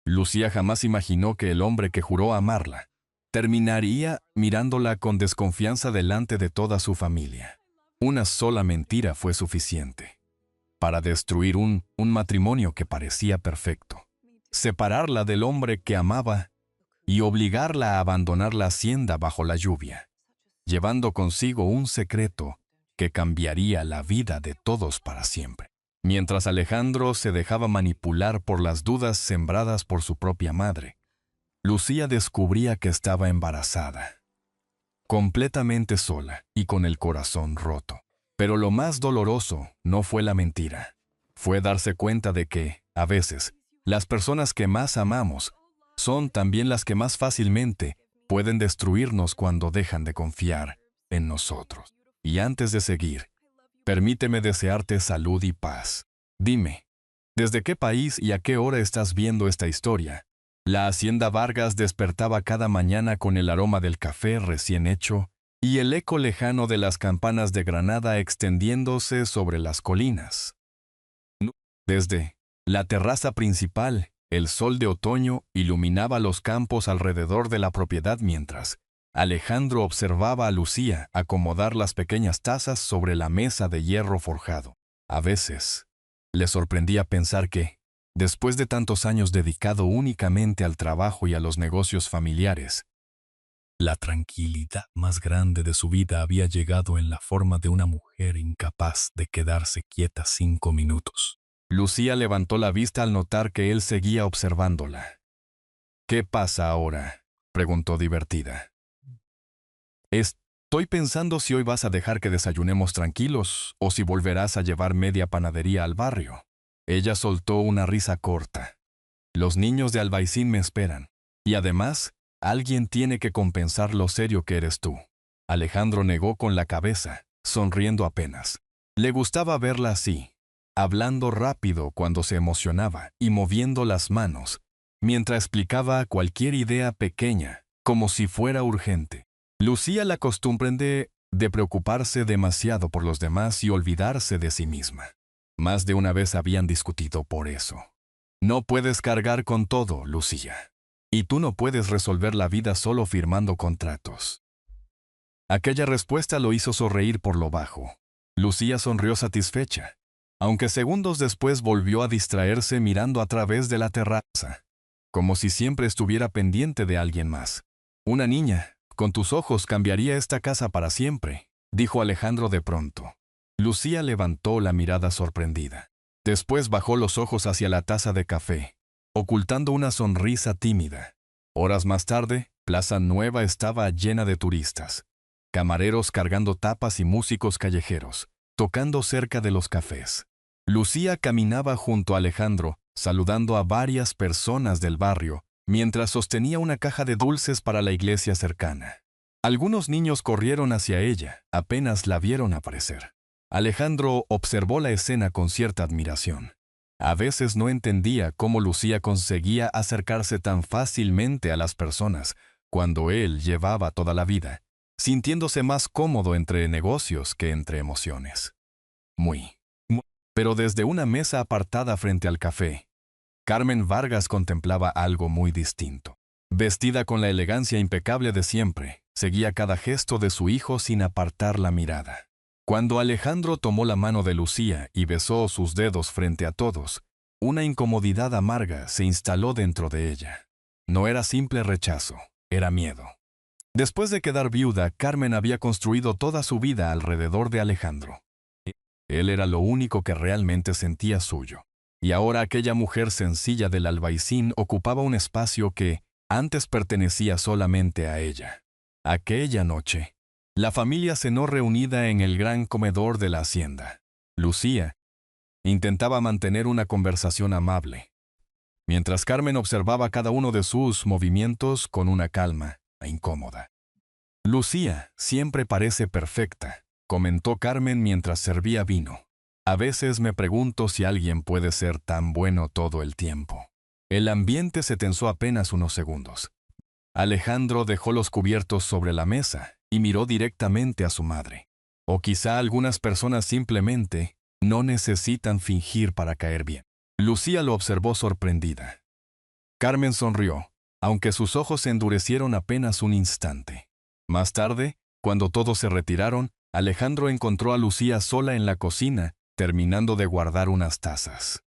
Lucía jamás imaginó que el hombre que juró amarla terminaría mirándola con desconfianza delante de toda su familia. Una sola mentira fue suficiente para destruir un matrimonio que parecía perfecto, separarla del hombre que amaba y obligarla a abandonar la hacienda bajo la lluvia, llevando consigo un secreto que cambiaría la vida de todos para siempre. Mientras Alejandro se dejaba manipular por las dudas sembradas por su propia madre, Lucía descubría que estaba embarazada, completamente sola y con el corazón roto. Pero lo más doloroso no fue la mentira, fue darse cuenta de que, a veces, las personas que más amamos son también las que más fácilmente pueden destruirnos cuando dejan de confiar en nosotros. Y antes de seguir, permíteme desearte salud y paz. Dime, ¿desde qué país y a qué hora estás viendo esta historia? La hacienda Vargas despertaba cada mañana con el aroma del café recién hecho y el eco lejano de las campanas de Granada extendiéndose sobre las colinas. Desde la terraza principal, el sol de otoño iluminaba los campos alrededor de la propiedad mientras Alejandro observaba a Lucía acomodar las pequeñas tazas sobre la mesa de hierro forjado. A veces, le sorprendía pensar que, después de tantos años dedicado únicamente al trabajo y a los negocios familiares, la tranquilidad más grande de su vida había llegado en la forma de una mujer incapaz de quedarse quieta 5 minutos. Lucía levantó la vista al notar que él seguía observándola. ¿Qué pasa ahora?, preguntó divertida. Estoy pensando si hoy vas a dejar que desayunemos tranquilos o si volverás a llevar media panadería al barrio. Ella soltó una risa corta. Los niños de Albaicín me esperan. Y además, alguien tiene que compensar lo serio que eres tú. Alejandro negó con la cabeza, sonriendo apenas. Le gustaba verla así, hablando rápido cuando se emocionaba y moviendo las manos, mientras explicaba cualquier idea pequeña, como si fuera urgente. Lucía la costumbre de preocuparse demasiado por los demás y olvidarse de sí misma. Más de una vez habían discutido por eso. No puedes cargar con todo, Lucía. Y tú no puedes resolver la vida solo firmando contratos. Aquella respuesta lo hizo sonreír por lo bajo. Lucía sonrió satisfecha, aunque segundos después volvió a distraerse mirando a través de la terraza, como si siempre estuviera pendiente de alguien más. Una niña, con tus ojos cambiaría esta casa para siempre, dijo Alejandro de pronto. Lucía levantó la mirada sorprendida. Después bajó los ojos hacia la taza de café, ocultando una sonrisa tímida. Horas más tarde, Plaza Nueva estaba llena de turistas, camareros cargando tapas y músicos callejeros, tocando cerca de los cafés. Lucía caminaba junto a Alejandro, saludando a varias personas del barrio, mientras sostenía una caja de dulces para la iglesia cercana. Algunos niños corrieron hacia ella, apenas la vieron aparecer. Alejandro observó la escena con cierta admiración. A veces no entendía cómo Lucía conseguía acercarse tan fácilmente a las personas cuando él llevaba toda la vida, sintiéndose más cómodo entre negocios que entre emociones. Pero desde una mesa apartada frente al café, Carmen Vargas contemplaba algo muy distinto. Vestida con la elegancia impecable de siempre, seguía cada gesto de su hijo sin apartar la mirada. Cuando Alejandro tomó la mano de Lucía y besó sus dedos frente a todos, una incomodidad amarga se instaló dentro de ella. No era simple rechazo, era miedo. Después de quedar viuda, Carmen había construido toda su vida alrededor de Alejandro. Él era lo único que realmente sentía suyo. Y ahora aquella mujer sencilla del Albaicín ocupaba un espacio que antes pertenecía solamente a ella. Aquella noche, la familia cenó reunida en el gran comedor de la hacienda. Lucía intentaba mantener una conversación amable, mientras Carmen observaba cada uno de sus movimientos con una calma incómoda. Lucía siempre parece perfecta, comentó Carmen mientras servía vino. A veces me pregunto si alguien puede ser tan bueno todo el tiempo. El ambiente se tensó apenas unos segundos. Alejandro dejó los cubiertos sobre la mesa y miró directamente a su madre. O quizá algunas personas simplemente no necesitan fingir para caer bien. Lucía lo observó sorprendida. Carmen sonrió, aunque sus ojos se endurecieron apenas un instante. Más tarde, cuando todos se retiraron, Alejandro encontró a Lucía sola en la cocina, terminando de guardar unas tazas.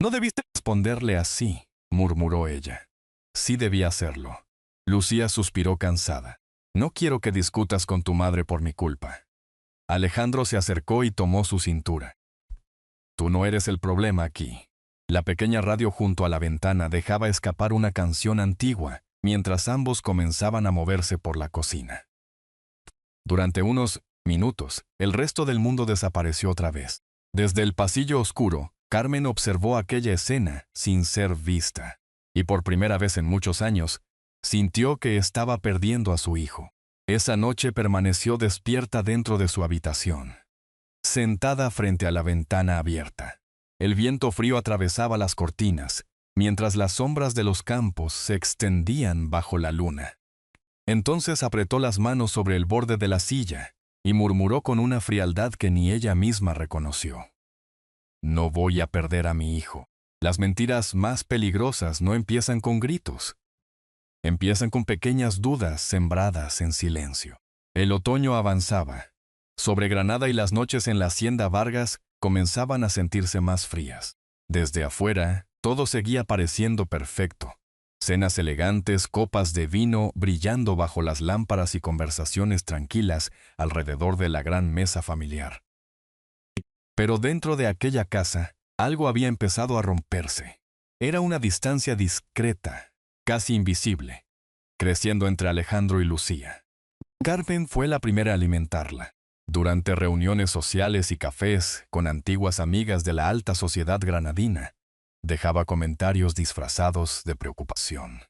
«No debiste responderle así», murmuró ella. «Sí debía hacerlo». Lucía suspiró cansada. «No quiero que discutas con tu madre por mi culpa». Alejandro se acercó y tomó su cintura. «Tú no eres el problema aquí». La pequeña radio junto a la ventana dejaba escapar una canción antigua, mientras ambos comenzaban a moverse por la cocina. Durante unos minutos, el resto del mundo desapareció otra vez. Desde el pasillo oscuro, Carmen observó aquella escena sin ser vista, y por primera vez en muchos años, sintió que estaba perdiendo a su hijo. Esa noche permaneció despierta dentro de su habitación, sentada frente a la ventana abierta. El viento frío atravesaba las cortinas, mientras las sombras de los campos se extendían bajo la luna. Entonces apretó las manos sobre el borde de la silla y murmuró con una frialdad que ni ella misma reconoció. «No voy a perder a mi hijo. Las mentiras más peligrosas no empiezan con gritos. Empiezan con pequeñas dudas sembradas en silencio». El otoño avanzaba. Sobre Granada y las noches en la hacienda Vargas comenzaban a sentirse más frías. Desde afuera, todo seguía pareciendo perfecto. Cenas elegantes, copas de vino brillando bajo las lámparas y conversaciones tranquilas alrededor de la gran mesa familiar. Pero dentro de aquella casa, algo había empezado a romperse. Era una distancia discreta, casi invisible, creciendo entre Alejandro y Lucía. Carmen fue la primera a alimentarla. Durante reuniones sociales y cafés con antiguas amigas de la alta sociedad granadina, dejaba comentarios disfrazados de preocupación.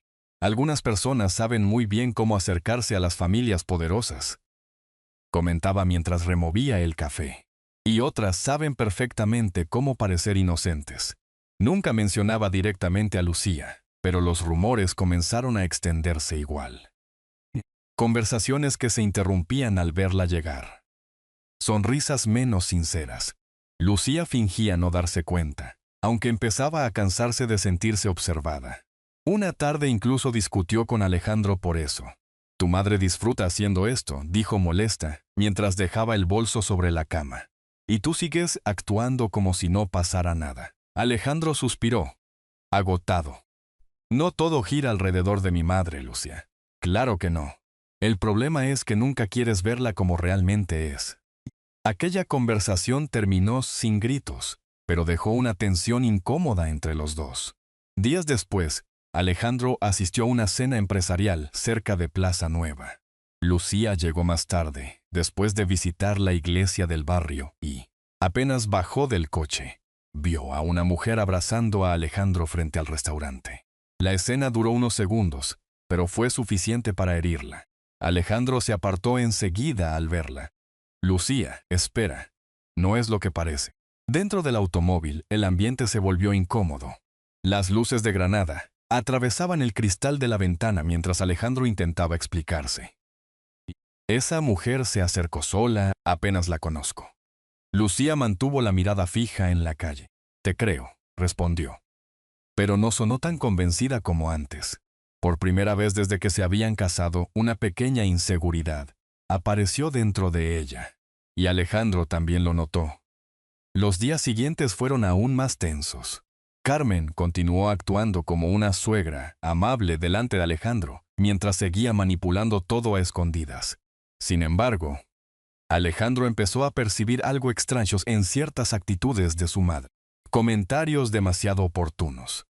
Algunas personas saben muy bien cómo acercarse a las familias poderosas, comentaba mientras removía el café. Y otras saben perfectamente cómo parecer inocentes. Nunca mencionaba directamente a Lucía, pero los rumores comenzaron a extenderse igual. Conversaciones que se interrumpían al verla llegar. Sonrisas menos sinceras. Lucía fingía no darse cuenta, aunque empezaba a cansarse de sentirse observada. Una tarde incluso discutió con Alejandro por eso. «Tu madre disfruta haciendo esto», dijo molesta, mientras dejaba el bolso sobre la cama. «Y tú sigues actuando como si no pasara nada». Alejandro suspiró, agotado. «No todo gira alrededor de mi madre, Lucía. Claro que no. El problema es que nunca quieres verla como realmente es». Aquella conversación terminó sin gritos, pero dejó una tensión incómoda entre los dos. Días después, Alejandro asistió a una cena empresarial cerca de Plaza Nueva. Lucía llegó más tarde, después de visitar la iglesia del barrio, y, apenas bajó del coche, vio a una mujer abrazando a Alejandro frente al restaurante. La escena duró unos segundos, pero fue suficiente para herirla. Alejandro se apartó enseguida al verla. «Lucía, espera. No es lo que parece». Dentro del automóvil, el ambiente se volvió incómodo. Las luces de Granada atravesaban el cristal de la ventana mientras Alejandro intentaba explicarse. «Esa mujer se acercó sola, apenas la conozco». Lucía mantuvo la mirada fija en la calle. «Te creo», respondió. Pero no sonó tan convencida como antes. Por primera vez desde que se habían casado, una pequeña inseguridad apareció dentro de ella. Y Alejandro también lo notó. Los días siguientes fueron aún más tensos. Carmen continuó actuando como una suegra amable delante de Alejandro, mientras seguía manipulando todo a escondidas. Sin embargo, Alejandro empezó a percibir algo extraño en ciertas actitudes de su madre. Comentarios demasiado oportunos.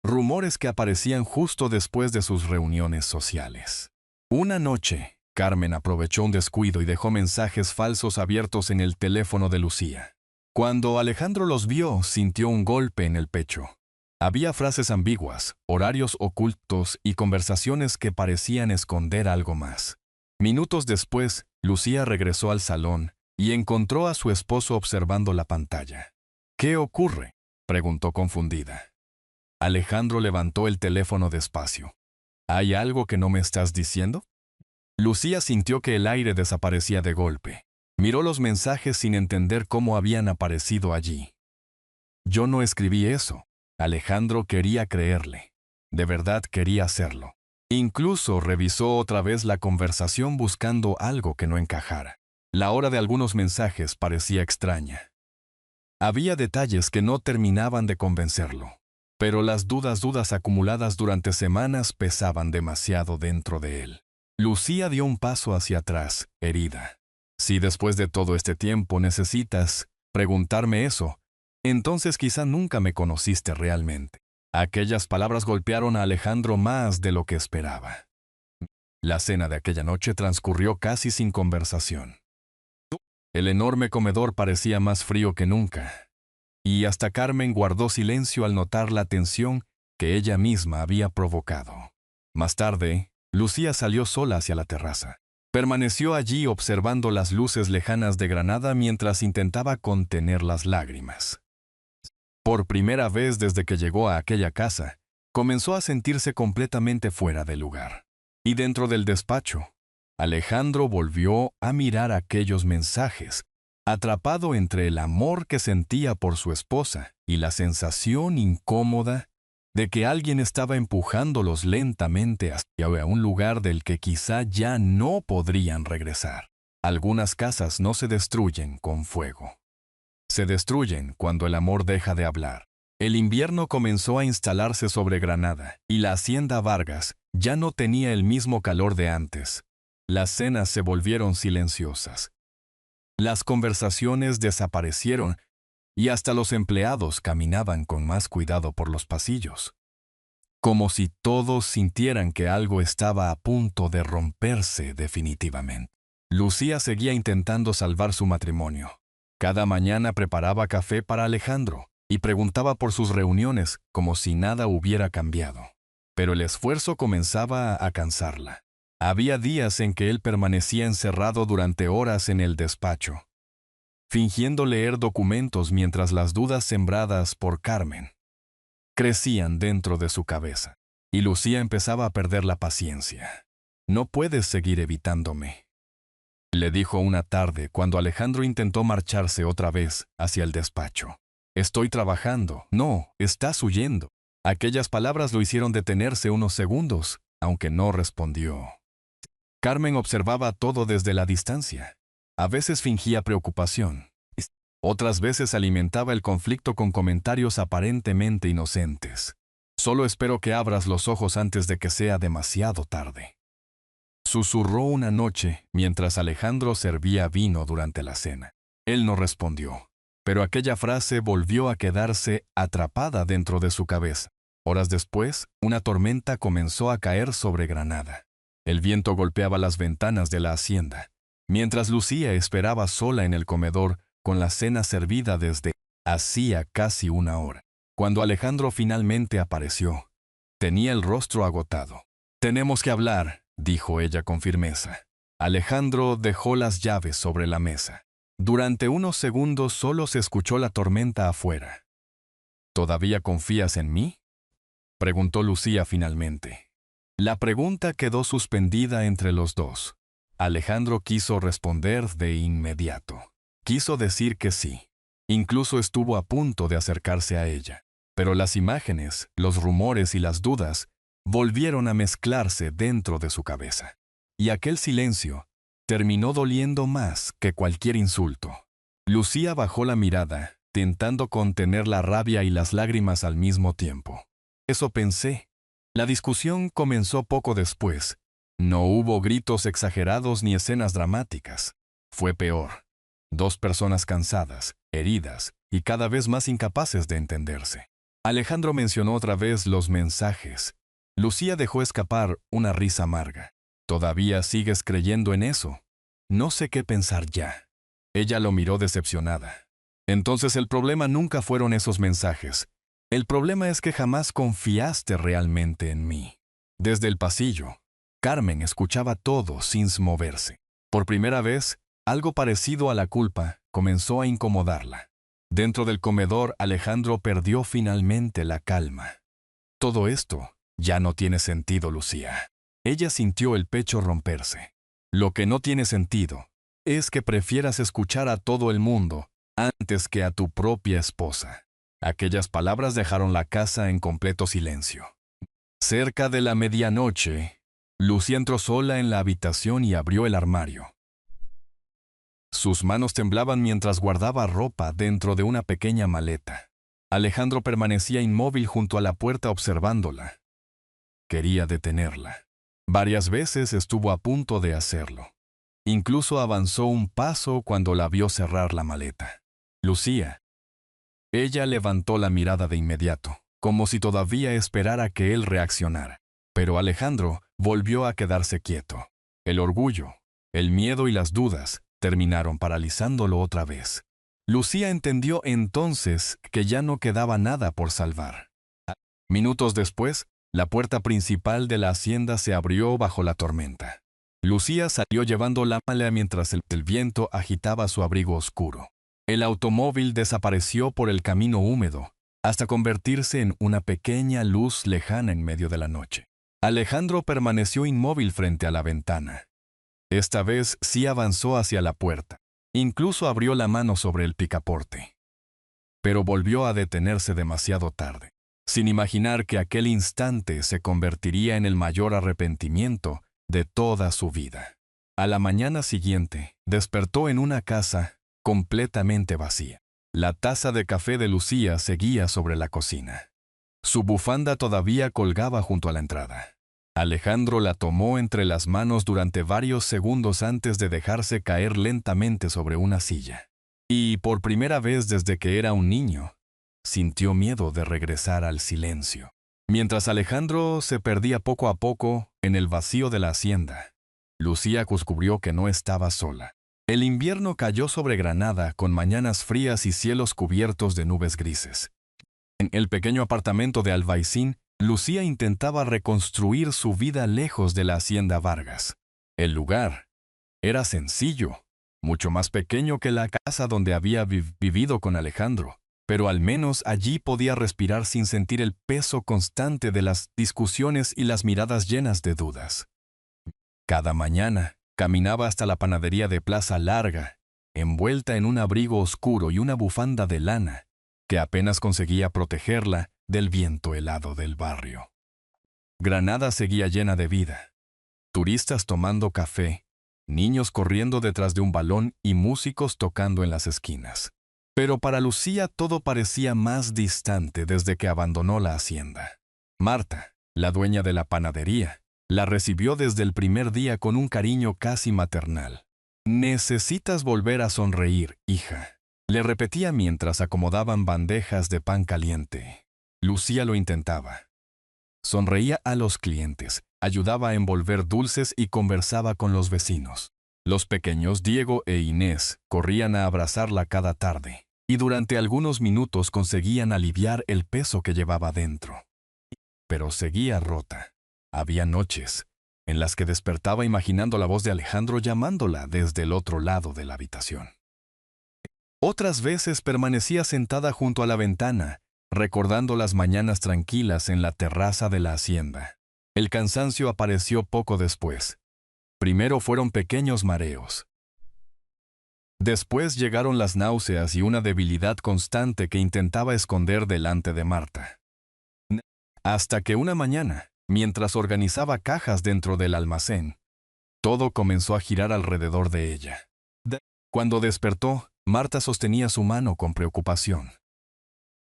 Rumores que aparecían justo después de sus reuniones sociales. Una noche, Carmen aprovechó un descuido y dejó mensajes falsos abiertos en el teléfono de Lucía. Cuando Alejandro los vio, sintió un golpe en el pecho. Había frases ambiguas, horarios ocultos y conversaciones que parecían esconder algo más. Minutos después, Lucía regresó al salón y encontró a su esposo observando la pantalla. «¿Qué ocurre?», preguntó confundida. Alejandro levantó el teléfono despacio. «¿Hay algo que no me estás diciendo?». Lucía sintió que el aire desaparecía de golpe. Miró los mensajes sin entender cómo habían aparecido allí. «Yo no escribí eso». Alejandro quería creerle. De verdad quería hacerlo. Incluso revisó otra vez la conversación buscando algo que no encajara. La hora de algunos mensajes parecía extraña. Había detalles que no terminaban de convencerlo, pero las dudas acumuladas durante semanas pesaban demasiado dentro de él. Lucía dio un paso hacia atrás, herida. Si después de todo este tiempo necesitas preguntarme eso, entonces quizá nunca me conociste realmente. Aquellas palabras golpearon a Alejandro más de lo que esperaba. La cena de aquella noche transcurrió casi sin conversación. El enorme comedor parecía más frío que nunca, y hasta Carmen guardó silencio al notar la tensión que ella misma había provocado. Más tarde, Lucía salió sola hacia la terraza. Permaneció allí observando las luces lejanas de Granada mientras intentaba contener las lágrimas. Por primera vez desde que llegó a aquella casa, comenzó a sentirse completamente fuera de lugar. Y dentro del despacho, Alejandro volvió a mirar aquellos mensajes, atrapado entre el amor que sentía por su esposa y la sensación incómoda de que alguien estaba empujándolos lentamente hacia un lugar del que quizá ya no podrían regresar. Algunas casas no se destruyen con fuego. Se destruyen cuando el amor deja de hablar. El invierno comenzó a instalarse sobre Granada, y la hacienda Vargas ya no tenía el mismo calor de antes. Las cenas se volvieron silenciosas. Las conversaciones desaparecieron, y hasta los empleados caminaban con más cuidado por los pasillos. Como si todos sintieran que algo estaba a punto de romperse definitivamente. Lucía seguía intentando salvar su matrimonio. Cada mañana preparaba café para Alejandro y preguntaba por sus reuniones como si nada hubiera cambiado. Pero el esfuerzo comenzaba a cansarla. Había días en que él permanecía encerrado durante horas en el despacho, fingiendo leer documentos mientras las dudas sembradas por Carmen crecían dentro de su cabeza. Y Lucía empezaba a perder la paciencia. «No puedes seguir evitándome», le dijo una tarde cuando Alejandro intentó marcharse otra vez hacia el despacho. «Estoy trabajando». «No, estás huyendo». Aquellas palabras lo hicieron detenerse unos segundos, aunque no respondió. Carmen observaba todo desde la distancia. A veces fingía preocupación. Otras veces alimentaba el conflicto con comentarios aparentemente inocentes. «Solo espero que abras los ojos antes de que sea demasiado tarde», susurró una noche mientras Alejandro servía vino durante la cena. Él no respondió, pero aquella frase volvió a quedarse atrapada dentro de su cabeza. Horas después, una tormenta comenzó a caer sobre Granada. El viento golpeaba las ventanas de la hacienda, mientras Lucía esperaba sola en el comedor con la cena servida desde hacía casi una hora. Cuando Alejandro finalmente apareció, tenía el rostro agotado. «Tenemos que hablar», dijo ella con firmeza. Alejandro dejó las llaves sobre la mesa. Durante unos segundos solo se escuchó la tormenta afuera. «¿Todavía confías en mí?», preguntó Lucía finalmente. La pregunta quedó suspendida entre los dos. Alejandro quiso responder de inmediato. Quiso decir que sí. Incluso estuvo a punto de acercarse a ella. Pero las imágenes, los rumores y las dudas volvieron a mezclarse dentro de su cabeza. Y aquel silencio terminó doliendo más que cualquier insulto. Lucía bajó la mirada, tentando contener la rabia y las lágrimas al mismo tiempo. «Eso pensé». La discusión comenzó poco después. No hubo gritos exagerados ni escenas dramáticas. Fue peor. Dos personas cansadas, heridas y cada vez más incapaces de entenderse. Alejandro mencionó otra vez los mensajes. Lucía dejó escapar una risa amarga. «¿Todavía sigues creyendo en eso?» «No sé qué pensar ya». Ella lo miró decepcionada. «Entonces el problema nunca fueron esos mensajes. El problema es que jamás confiaste realmente en mí». Desde el pasillo, Carmen escuchaba todo sin moverse. Por primera vez, algo parecido a la culpa comenzó a incomodarla. Dentro del comedor, Alejandro perdió finalmente la calma. «Todo esto ya no tiene sentido, Lucía». Ella sintió el pecho romperse. «Lo que no tiene sentido es que prefieras escuchar a todo el mundo antes que a tu propia esposa». Aquellas palabras dejaron la casa en completo silencio. Cerca de la medianoche, Lucía entró sola en la habitación y abrió el armario. Sus manos temblaban mientras guardaba ropa dentro de una pequeña maleta. Alejandro permanecía inmóvil junto a la puerta observándola. Quería detenerla. Varias veces estuvo a punto de hacerlo. Incluso avanzó un paso cuando la vio cerrar la maleta. Lucía. Ella levantó la mirada de inmediato, como si todavía esperara que él reaccionara. Pero Alejandro volvió a quedarse quieto. El orgullo, el miedo y las dudas terminaron paralizándolo otra vez. Lucía entendió entonces que ya no quedaba nada por salvar. Minutos después, la puerta principal de la hacienda se abrió bajo la tormenta. Lucía salió llevando la mala mientras el viento agitaba su abrigo oscuro. El automóvil desapareció por el camino húmedo, hasta convertirse en una pequeña luz lejana en medio de la noche. Alejandro permaneció inmóvil frente a la ventana. Esta vez sí avanzó hacia la puerta. Incluso abrió la mano sobre el picaporte. Pero volvió a detenerse demasiado tarde, sin imaginar que aquel instante se convertiría en el mayor arrepentimiento de toda su vida. A la mañana siguiente, despertó en una casa completamente vacía. La taza de café de Lucía seguía sobre la cocina. Su bufanda todavía colgaba junto a la entrada. Alejandro la tomó entre las manos durante varios segundos antes de dejarse caer lentamente sobre una silla. Y por primera vez desde que era un niño, sintió miedo de regresar al silencio. Mientras Alejandro se perdía poco a poco en el vacío de la hacienda, Lucía descubrió que no estaba sola. El invierno cayó sobre Granada con mañanas frías y cielos cubiertos de nubes grises. En el pequeño apartamento de Albaicín, Lucía intentaba reconstruir su vida lejos de la hacienda Vargas. El lugar era sencillo, mucho más pequeño que la casa donde había vivido con Alejandro, pero al menos allí podía respirar sin sentir el peso constante de las discusiones y las miradas llenas de dudas. Cada mañana, caminaba hasta la panadería de Plaza Larga, envuelta en un abrigo oscuro y una bufanda de lana, que apenas conseguía protegerla del viento helado del barrio. Granada seguía llena de vida. Turistas tomando café, niños corriendo detrás de un balón y músicos tocando en las esquinas. Pero para Lucía todo parecía más distante desde que abandonó la hacienda. Marta, la dueña de la panadería, la recibió desde el primer día con un cariño casi maternal. «Necesitas volver a sonreír, hija», le repetía mientras acomodaban bandejas de pan caliente. Lucía lo intentaba. Sonreía a los clientes, ayudaba a envolver dulces y conversaba con los vecinos. Los pequeños Diego e Inés corrían a abrazarla cada tarde, y durante algunos minutos conseguían aliviar el peso que llevaba dentro. Pero seguía rota. Había noches en las que despertaba imaginando la voz de Alejandro llamándola desde el otro lado de la habitación. Otras veces permanecía sentada junto a la ventana, recordando las mañanas tranquilas en la terraza de la hacienda. El cansancio apareció poco después. Primero fueron pequeños mareos. Después llegaron las náuseas y una debilidad constante que intentaba esconder delante de Marta. Hasta que una mañana, mientras organizaba cajas dentro del almacén, todo comenzó a girar alrededor de ella. Cuando despertó, Marta sostenía su mano con preocupación.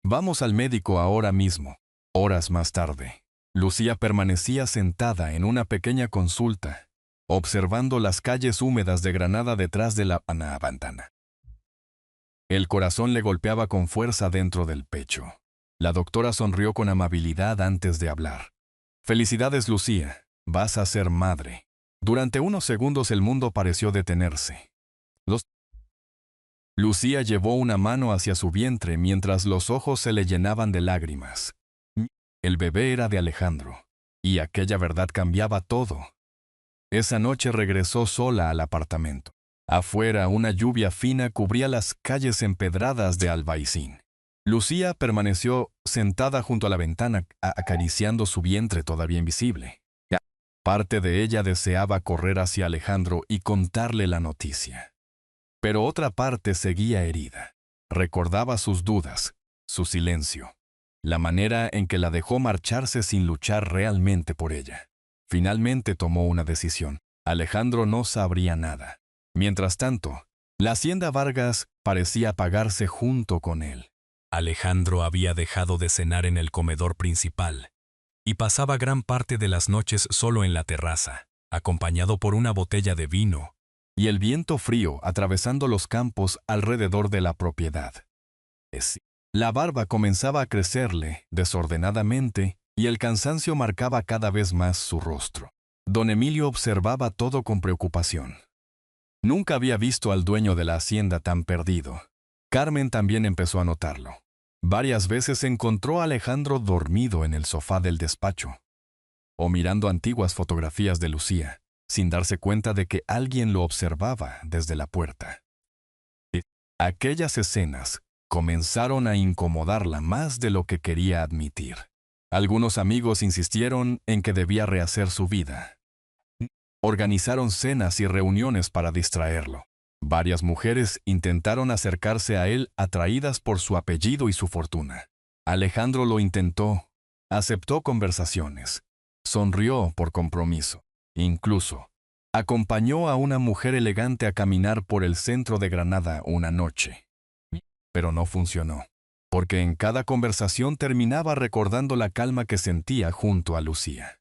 «Vamos al médico ahora mismo». Horas más tarde, Lucía permanecía sentada en una pequeña consulta, observando las calles húmedas de Granada detrás de la ventana. El corazón le golpeaba con fuerza dentro del pecho. La doctora sonrió con amabilidad antes de hablar. «Felicidades, Lucía, vas a ser madre». Durante unos segundos el mundo pareció detenerse. Lucía llevó una mano hacia su vientre mientras los ojos se le llenaban de lágrimas. El bebé era de Alejandro, y aquella verdad cambiaba todo. Esa noche regresó sola al apartamento. Afuera, una lluvia fina cubría las calles empedradas de Albaicín. Lucía permaneció sentada junto a la ventana, acariciando su vientre todavía invisible. Parte de ella deseaba correr hacia Alejandro y contarle la noticia. Pero otra parte seguía herida. Recordaba sus dudas, su silencio. la manera en que la dejó marcharse sin luchar realmente por ella. Finalmente tomó una decisión. Alejandro no sabría nada. Mientras tanto, la hacienda Vargas parecía apagarse junto con él. Alejandro había dejado de cenar en el comedor principal y pasaba gran parte de las noches solo en la terraza, acompañado por una botella de vino y el viento frío atravesando los campos alrededor de la propiedad. La barba comenzaba a crecerle desordenadamente y el cansancio marcaba cada vez más su rostro. Don Emilio observaba todo con preocupación. Nunca había visto al dueño de la hacienda tan perdido. Carmen también empezó a notarlo. Varias veces encontró a Alejandro dormido en el sofá del despacho, o mirando antiguas fotografías de Lucía, sin darse cuenta de que alguien lo observaba desde la puerta. Aquellas escenas comenzaron a incomodarla más de lo que quería admitir. Algunos amigos insistieron en que debía rehacer su vida. Organizaron cenas y reuniones para distraerlo. Varias mujeres intentaron acercarse a él atraídas por su apellido y su fortuna. Alejandro lo intentó, aceptó conversaciones, sonrió por compromiso. Incluso, acompañó a una mujer elegante a caminar por el centro de Granada una noche. Pero no funcionó, porque en cada conversación terminaba recordando la calma que sentía junto a Lucía.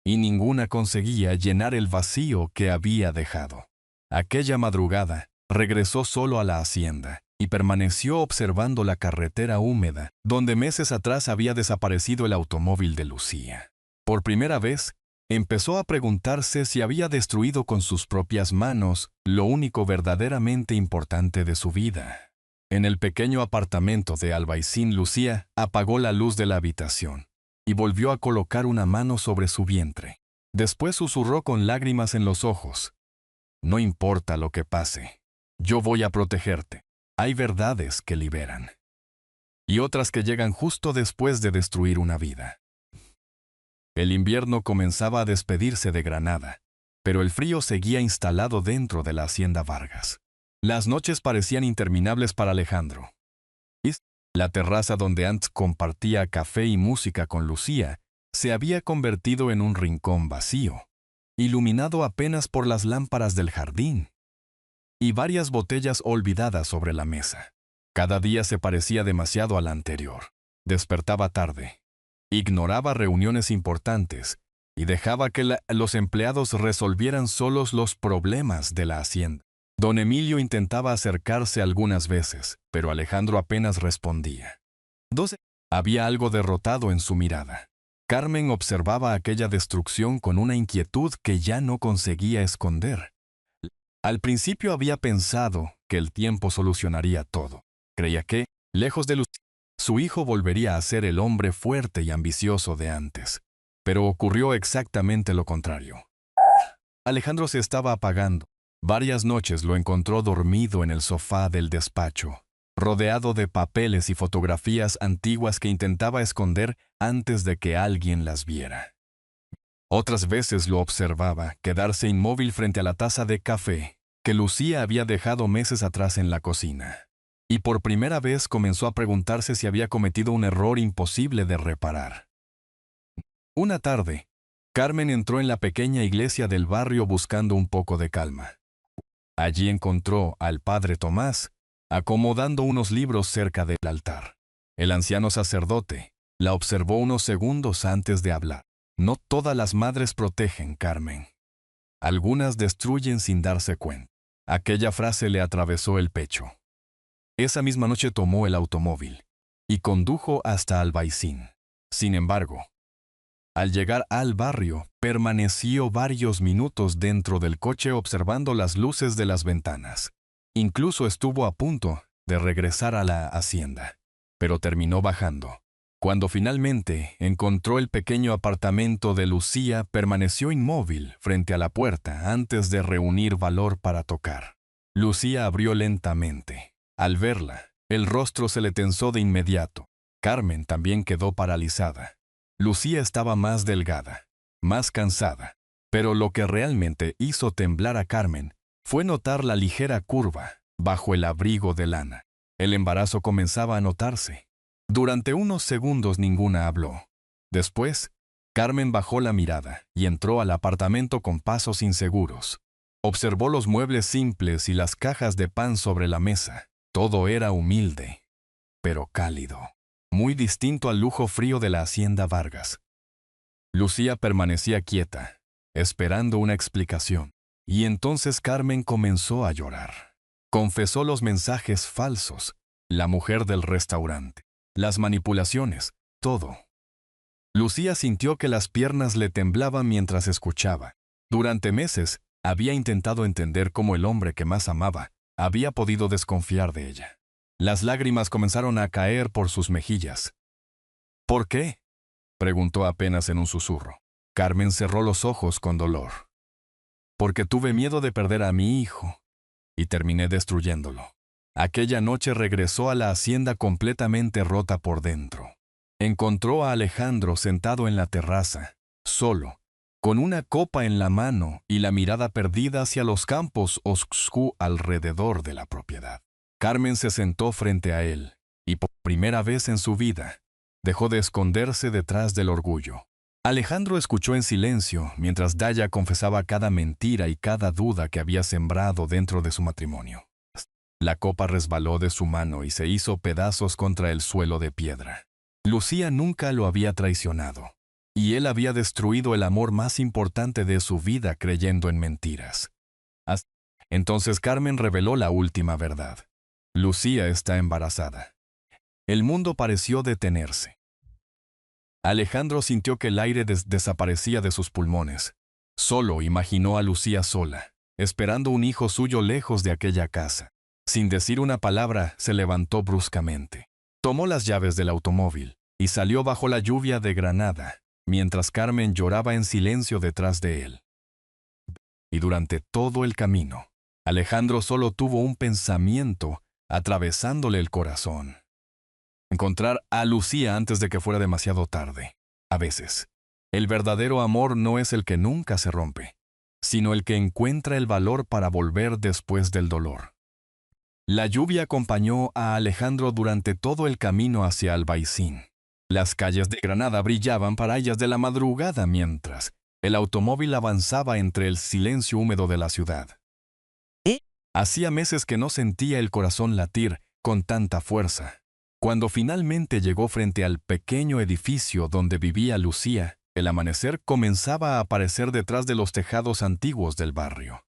Y ninguna conseguía llenar el vacío que había dejado. Aquella madrugada, regresó solo a la hacienda y permaneció observando la carretera húmeda, donde meses atrás había desaparecido el automóvil de Lucía. Por primera vez, empezó a preguntarse si había destruido con sus propias manos lo único verdaderamente importante de su vida. En el pequeño apartamento de Albaicín, Lucía apagó la luz de la habitación y volvió a colocar una mano sobre su vientre. Después susurró con lágrimas en los ojos: «No importa lo que pase, yo voy a protegerte. Hay verdades que liberan, y otras que llegan justo después de destruir una vida». El invierno comenzaba a despedirse de Granada, pero el frío seguía instalado dentro de la hacienda Vargas. Las noches parecían interminables para Alejandro. La terraza donde antes compartía café y música con Lucía se había convertido en un rincón vacío, iluminado apenas por las lámparas del jardín, y varias botellas olvidadas sobre la mesa. Cada día se parecía demasiado al anterior. Despertaba tarde, ignoraba reuniones importantes y dejaba que los empleados resolvieran solos los problemas de la hacienda. Don Emilio intentaba acercarse algunas veces, pero Alejandro apenas respondía. Había algo derrotado en su mirada. Carmen observaba aquella destrucción con una inquietud que ya no conseguía esconder. Al principio había pensado que el tiempo solucionaría todo. Creía que, lejos de Lucía, su hijo volvería a ser el hombre fuerte y ambicioso de antes. Pero ocurrió exactamente lo contrario. Alejandro se estaba apagando. Varias noches lo encontró dormido en el sofá del despacho, rodeado de papeles y fotografías antiguas que intentaba esconder antes de que alguien las viera. Otras veces lo observaba quedarse inmóvil frente a la taza de café que Lucía había dejado meses atrás en la cocina. Y por primera vez comenzó a preguntarse si había cometido un error imposible de reparar. Una tarde, Carmen entró en la pequeña iglesia del barrio buscando un poco de calma. Allí encontró al padre Tomás acomodando unos libros cerca del altar. El anciano sacerdote la observó unos segundos antes de hablar. «No todas las madres protegen, Carmen. Algunas destruyen sin darse cuenta». Aquella frase le atravesó el pecho. Esa misma noche tomó el automóvil y condujo hasta Albaicín. Sin embargo, al llegar al barrio, permaneció varios minutos dentro del coche observando las luces de las ventanas. Incluso estuvo a punto de regresar a la hacienda, pero terminó bajando. Cuando finalmente encontró el pequeño apartamento de Lucía, permaneció inmóvil frente a la puerta antes de reunir valor para tocar. Lucía abrió lentamente. Al verla, el rostro se le tensó de inmediato. Carmen también quedó paralizada. Lucía estaba más delgada, más cansada, pero lo que realmente hizo temblar a Carmen fue notar la ligera curva bajo el abrigo de lana. El embarazo comenzaba a notarse. Durante unos segundos ninguna habló. Después, Carmen bajó la mirada y entró al apartamento con pasos inseguros. Observó los muebles simples y las cajas de pan sobre la mesa. Todo era humilde, pero cálido, muy distinto al lujo frío de la hacienda Vargas. Lucía permanecía quieta, esperando una explicación, y entonces Carmen comenzó a llorar. Confesó los mensajes falsos, la mujer del restaurante, las manipulaciones, todo. Lucía sintió que las piernas le temblaban mientras escuchaba. Durante meses, había intentado entender cómo el hombre que más amaba había podido desconfiar de ella. Las lágrimas comenzaron a caer por sus mejillas. ¿Por qué?, preguntó apenas en un susurro. Carmen cerró los ojos con dolor. Porque tuve miedo de perder a mi hijo, y terminé destruyéndolo. Aquella noche regresó a la hacienda completamente rota por dentro. Encontró a Alejandro sentado en la terraza, solo, con una copa en la mano y la mirada perdida hacia los campos oscú alrededor de la propiedad. Carmen se sentó frente a él, y por primera vez en su vida, dejó de esconderse detrás del orgullo. Alejandro escuchó en silencio mientras Daya confesaba cada mentira y cada duda que había sembrado dentro de su matrimonio. La copa resbaló de su mano y se hizo pedazos contra el suelo de piedra. Lucía nunca lo había traicionado, y él había destruido el amor más importante de su vida creyendo en mentiras. Entonces Carmen reveló la última verdad. Lucía está embarazada. El mundo pareció detenerse. Alejandro sintió que el aire desaparecía de sus pulmones. Solo imaginó a Lucía sola, esperando un hijo suyo lejos de aquella casa. Sin decir una palabra, se levantó bruscamente. Tomó las llaves del automóvil y salió bajo la lluvia de granada, mientras Carmen lloraba en silencio detrás de él. Y durante todo el camino, Alejandro solo tuvo un pensamiento atravesándole el corazón. Encontrar a Lucía antes de que fuera demasiado tarde. A veces, el verdadero amor no es el que nunca se rompe, sino el que encuentra el valor para volver después del dolor. La lluvia acompañó a Alejandro durante todo el camino hacia Albaicín. Las calles de Granada brillaban para ellas de la madrugada mientras el automóvil avanzaba entre el silencio húmedo de la ciudad. Hacía meses que no sentía el corazón latir con tanta fuerza. Cuando finalmente llegó frente al pequeño edificio donde vivía Lucía, el amanecer comenzaba a aparecer detrás de los tejados antiguos del barrio.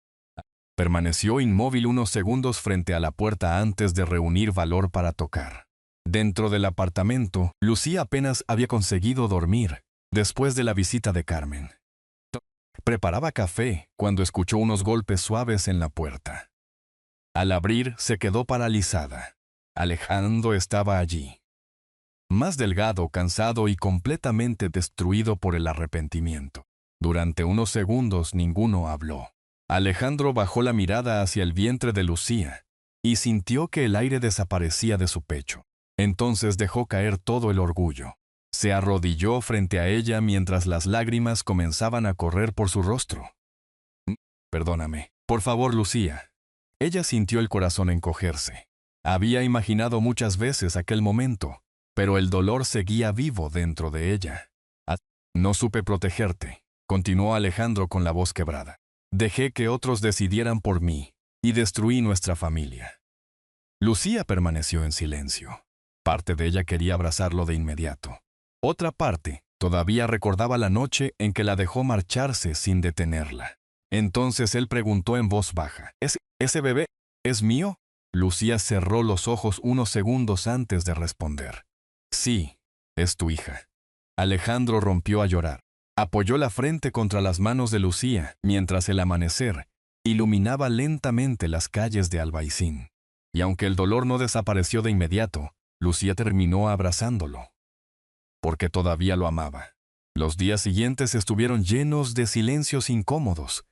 Permaneció inmóvil unos segundos frente a la puerta antes de reunir valor para tocar. Dentro del apartamento, Lucía apenas había conseguido dormir después de la visita de Carmen. Preparaba café cuando escuchó unos golpes suaves en la puerta. Al abrir, se quedó paralizada. Alejandro estaba allí. Más delgado, cansado y completamente destruido por el arrepentimiento. Durante unos segundos ninguno habló. Alejandro bajó la mirada hacia el vientre de Lucía y sintió que el aire desaparecía de su pecho. Entonces dejó caer todo el orgullo. Se arrodilló frente a ella mientras las lágrimas comenzaban a correr por su rostro. Perdóname. Por favor, Lucía. Ella sintió el corazón encogerse. Había imaginado muchas veces aquel momento, pero el dolor seguía vivo dentro de ella. No supe protegerte, continuó Alejandro con la voz quebrada. Dejé que otros decidieran por mí y destruí nuestra familia. Lucía permaneció en silencio. Parte de ella quería abrazarlo de inmediato. Otra parte todavía recordaba la noche en que la dejó marcharse sin detenerla. Entonces él preguntó en voz baja, ¿Ese bebé es mío? Lucía cerró los ojos unos segundos antes de responder. Sí, es tu hija. Alejandro rompió a llorar. Apoyó la frente contra las manos de Lucía mientras el amanecer iluminaba lentamente las calles de Albaicín. Y aunque el dolor no desapareció de inmediato, Lucía terminó abrazándolo. Porque todavía lo amaba. Los días siguientes estuvieron llenos de silencios incómodos,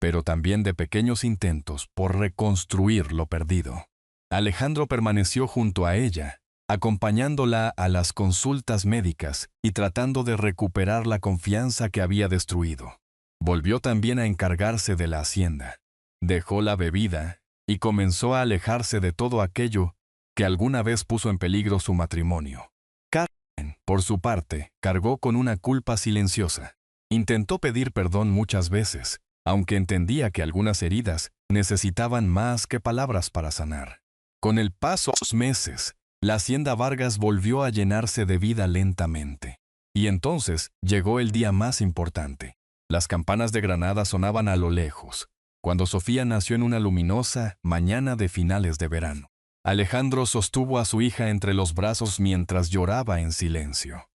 pero también de pequeños intentos por reconstruir lo perdido. Alejandro permaneció junto a ella, acompañándola a las consultas médicas y tratando de recuperar la confianza que había destruido. Volvió también a encargarse de la hacienda. Dejó la bebida y comenzó a alejarse de todo aquello que alguna vez puso en peligro su matrimonio. Carmen, por su parte, cargó con una culpa silenciosa. Intentó pedir perdón muchas veces, aunque entendía que algunas heridas necesitaban más que palabras para sanar. Con el paso de los meses, la hacienda Vargas volvió a llenarse de vida lentamente. Y entonces llegó el día más importante. Las campanas de Granada sonaban a lo lejos, cuando Sofía nació en una luminosa mañana de finales de verano. Alejandro sostuvo a su hija entre los brazos mientras lloraba en silencio.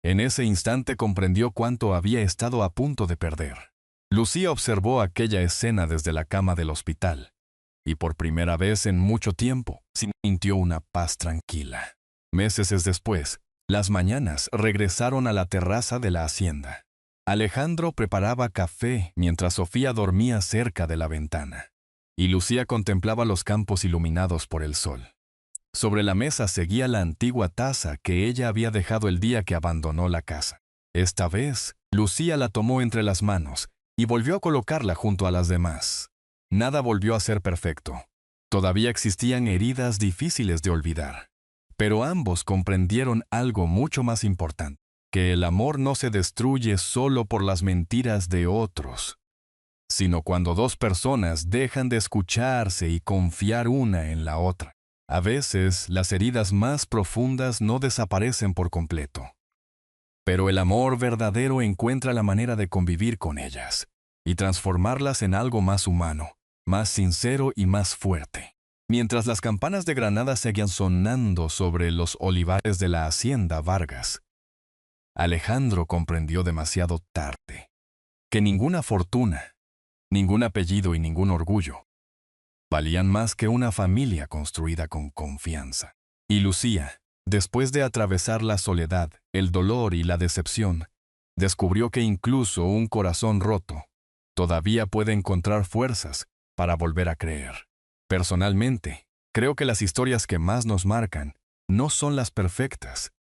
En ese instante comprendió cuánto había estado a punto de perder. Lucía observó aquella escena desde la cama del hospital, y por primera vez en mucho tiempo sintió una paz tranquila. Meses después, las mañanas regresaron a la terraza de la hacienda. Alejandro preparaba café mientras Sofía dormía cerca de la ventana, y Lucía contemplaba los campos iluminados por el sol. Sobre la mesa seguía la antigua taza que ella había dejado el día que abandonó la casa. Esta vez, Lucía la tomó entre las manos y volvió a colocarla junto a las demás. Nada volvió a ser perfecto. Todavía existían heridas difíciles de olvidar. Pero ambos comprendieron algo mucho más importante, que el amor no se destruye solo por las mentiras de otros, sino cuando dos personas dejan de escucharse y confiar una en la otra. A veces, las heridas más profundas no desaparecen por completo, pero el amor verdadero encuentra la manera de convivir con ellas y transformarlas en algo más humano, más sincero y más fuerte. Mientras las campanas de Granada seguían sonando sobre los olivares de la hacienda Vargas, Alejandro comprendió demasiado tarde que ninguna fortuna, ningún apellido y ningún orgullo valían más que una familia construida con confianza. Y Lucía, después de atravesar la soledad, el dolor y la decepción, descubrió que incluso un corazón roto todavía puede encontrar fuerzas para volver a creer. Personalmente, creo que las historias que más nos marcan no son las perfectas,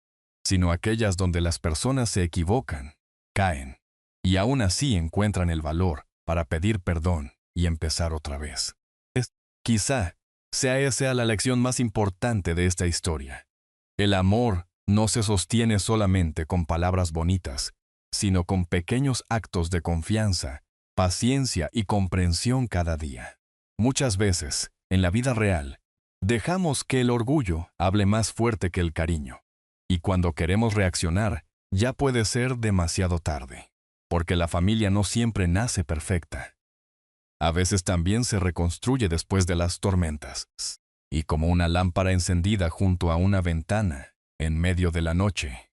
sino aquellas donde las personas se equivocan, caen, y aún así encuentran el valor para pedir perdón y empezar otra vez. Quizá sea esa la lección más importante de esta historia. El amor no se sostiene solamente con palabras bonitas, sino con pequeños actos de confianza, paciencia y comprensión cada día. Muchas veces, en la vida real, dejamos que el orgullo hable más fuerte que el cariño, y cuando queremos reaccionar, ya puede ser demasiado tarde, porque la familia no siempre nace perfecta. A veces también se reconstruye después de las tormentas, y como una lámpara encendida junto a una ventana, en medio de la noche.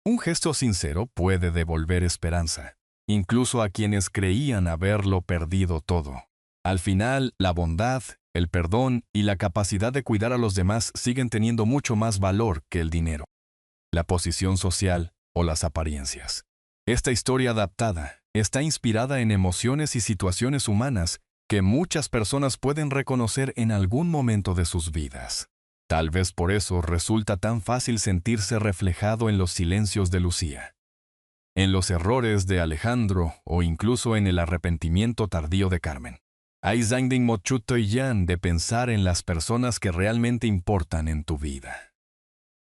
Un gesto sincero puede devolver esperanza, incluso a quienes creían haberlo perdido todo. Al final, la bondad, el perdón y la capacidad de cuidar a los demás siguen teniendo mucho más valor que el dinero, la posición social o las apariencias. Esta historia adaptada está inspirada en emociones y situaciones humanas que muchas personas pueden reconocer en algún momento de sus vidas. Tal vez por eso resulta tan fácil sentirse reflejado en los silencios de Lucía, en los errores de Alejandro o incluso en el arrepentimiento tardío de Carmen. Hay zangding mochuto y yan de pensar en las personas que realmente importan en tu vida.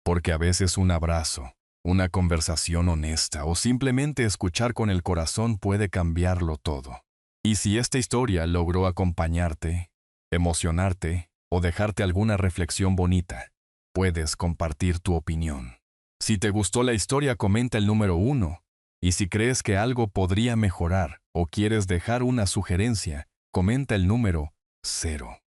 Porque a veces un abrazo, una conversación honesta o simplemente escuchar con el corazón puede cambiarlo todo. Y si esta historia logró acompañarte, emocionarte o dejarte alguna reflexión bonita, puedes compartir tu opinión. Si te gustó la historia, comenta el número 1. Y si crees que algo podría mejorar o quieres dejar una sugerencia, comenta el número 0.